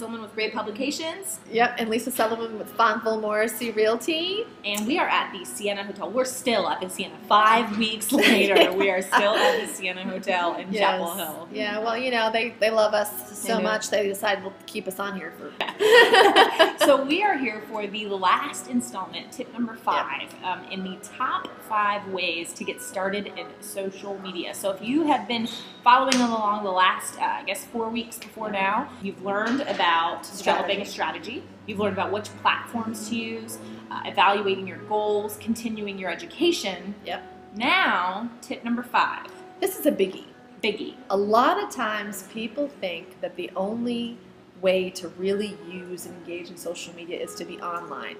Zillman with rAVe Publications. Yep, and Lisa Sullivan with Fonville Morrissey Realty. And we are at the Sienna Hotel. We're still at the Sienna. 5 weeks later, we are still at the Sienna Hotel in Chapel Hill. Yeah, well, you know, they love us so much, they decided to keep us on here for. So we are here for the last installment, tip number 5, in the top 5 ways to get started in social media. So if you have been following along the last, I guess, 4 weeks before now, you've learned about developing a strategy. You've learned about which platforms to use, evaluating your goals, continuing your education. Yep. Now, tip number 5. This is a biggie. A lot of times people think that the only way to really use and engage in social media is to be online.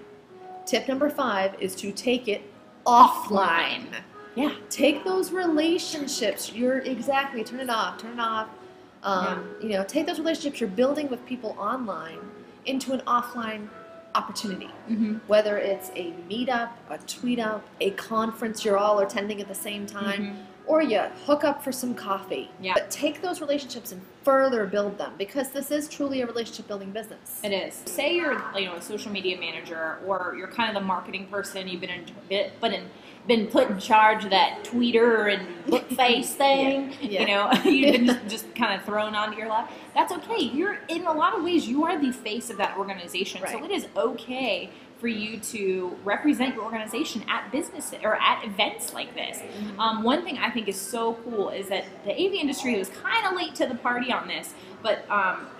Tip number 5 is to take it offline. Yeah. Take those relationships. Turn it off. You know, take those relationships you're building with people online into an offline opportunity. Whether it's a meetup, a tweet up, a conference you're all attending at the same time, or you hook up for some coffee. But take those relationships and further build them, because this is truly a relationship building business. It is. Say you're, you know, a social media manager, or you're kind of the marketing person. You've been put in charge of that Twitter and Bookface thing. You know, you've been just kind of thrown onto your lap. That's okay. You're, in a lot of ways, you are the face of that organization. So it is okay for you to represent your organization at business or at events like this. One thing I think is so cool is that the AV industry was kind of late to the party on this, but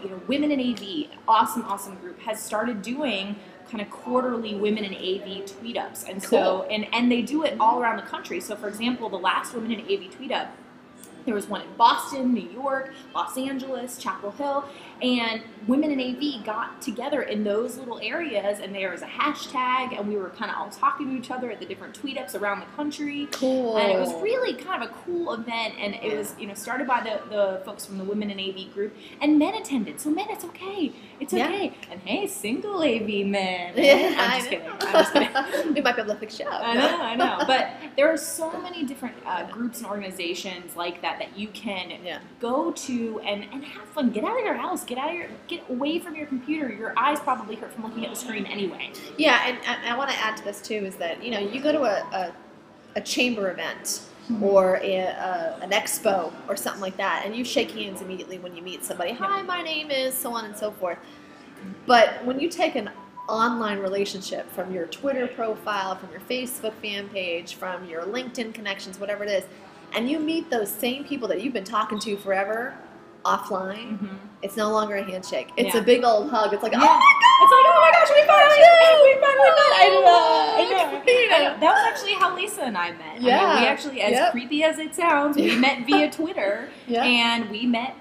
you know, Women in AV, awesome group, has started doing kind of quarterly Women in AV tweet ups, and so and they do it all around the country. So for example, the last Women in AV tweet up, there was one in Boston, New York, Los Angeles, Chapel Hill, and Women in AV got together in those little areas, and there was a hashtag, and we were kind of all talking to each other at the different tweet ups around the country. Cool. And it was really kind of a cool event, and it was, you know, started by the folks from the Women in AV group, and men attended. So men, it's okay. It's okay. And hey, single AV men. I'm just kidding. We might be able to fix you up. I know. But there are so many different groups and organizations like that you can go to and have fun. Get out of your house. Get away from your computer. Your eyes probably hurt from looking at the screen anyway. Yeah, and I want to add to this too, is that, you know, you go to a chamber event or an expo or something like that, and you shake hands immediately when you meet somebody. Hi, my name is so on and so forth. But when you take an online relationship from your Twitter profile, from your Facebook fan page, from your LinkedIn connections, whatever it is, and you meet those same people that you've been talking to forever offline, it's no longer a handshake. It's a big old hug. It's like, oh my God! It's like, oh my gosh, we finally met. I know. That was actually how Lisa and I met. Yeah. I mean, we actually, as creepy as it sounds, we met via Twitter, and we met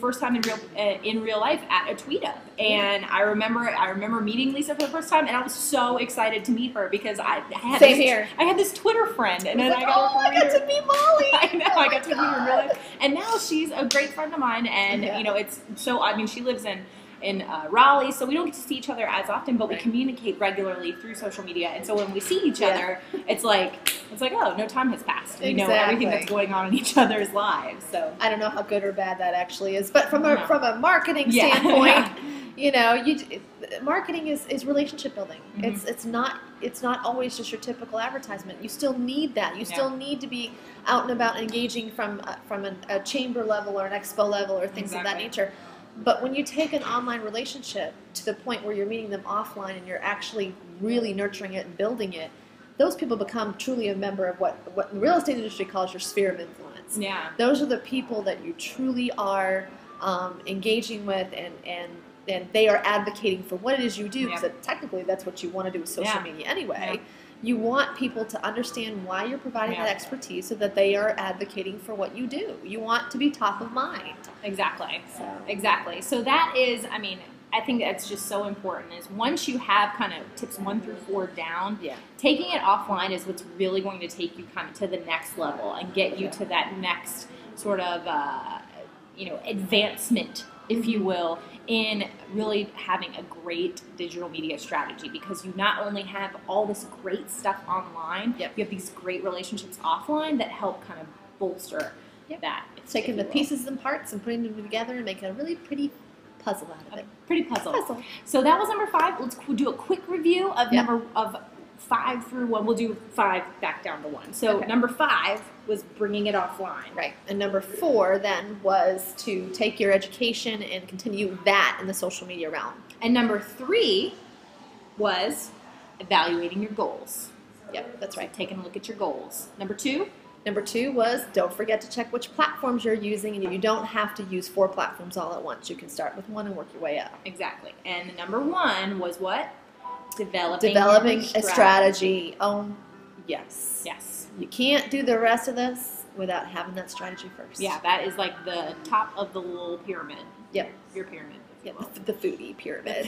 first time in real life at a tweet up. And I remember meeting Lisa for the first time, and I was so excited to meet her because I had this Twitter friend, and then I got to meet Molly. I know, I got to meet her in real life, and now she's a great friend of mine. And you know, it's so, I mean, she lives in Raleigh, so we don't get to see each other as often, but we communicate regularly through social media. And so when we see each other, it's like, oh, no time has passed. We know everything that's going on in each other's lives. So I don't know how good or bad that actually is, but from a marketing standpoint, you know, marketing is relationship building. It's not always just your typical advertisement. You still need that. You still need to be out and about engaging from a chamber level or an expo level or things of that nature. But when you take an online relationship to the point where you're meeting them offline and you're actually really nurturing it and building it, those people become truly a member of what the real estate industry calls your sphere of influence. Yeah. Those are the people that you truly are engaging with, and they are advocating for what it is you do, because technically that's what you want to do with social media anyway. You want people to understand why you're providing that expertise so that they are advocating for what you do. You want to be top of mind. Exactly. So that is, I mean, I think that's just so important, is once you have kind of tips 1 through 4 down, taking it offline is what's really going to take you kind of to the next level and get you to that next sort of, you know, advancement, if you will, in really having a great digital media strategy, because you not only have all this great stuff online, you have these great relationships offline that help kind of bolster that. It's taking the pieces and parts and putting them together and making a really pretty puzzle out of it. Pretty puzzle. So that was number 5. Let's do a quick review of number 5 through 1. We'll do 5 back down to 1. So number 5 was bringing it offline. Right. And number 4 then was to take your education and continue that in the social media realm. And number 3 was evaluating your goals. Yep, that's right. Taking a look at your goals. Number 2? Number 2 was don't forget to check which platforms you're using, and you don't have to use 4 platforms all at once. You can start with 1 and work your way up. Exactly. And number 1 was what? Developing a strategy. Oh, yes. Yes. You can't do the rest of this without having that strategy first. Yeah, that is like the top of the little pyramid. Yep. Your pyramid. Yeah, the foodie pyramid.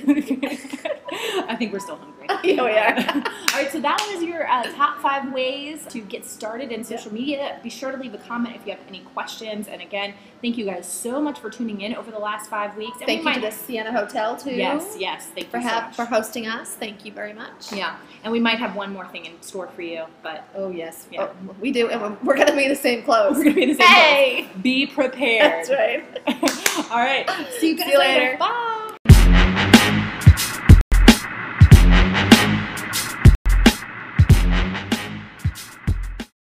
I think we're still hungry. Yeah, we are. All right, so that was your top 5 ways to get started in social media. Be sure to leave a comment if you have any questions. And again, thank you guys so much for tuning in over the last 5 weeks. And thank you to the Sienna Hotel, too. Yes, thank you so much. For hosting us. Thank you very much. Yeah, and we might have one more thing in store for you, but... Oh, yes. Yeah. Oh, we do, and we're going to be in the same clothes. We're going to be in the same clothes. Be prepared. That's right. All right. See you guys later.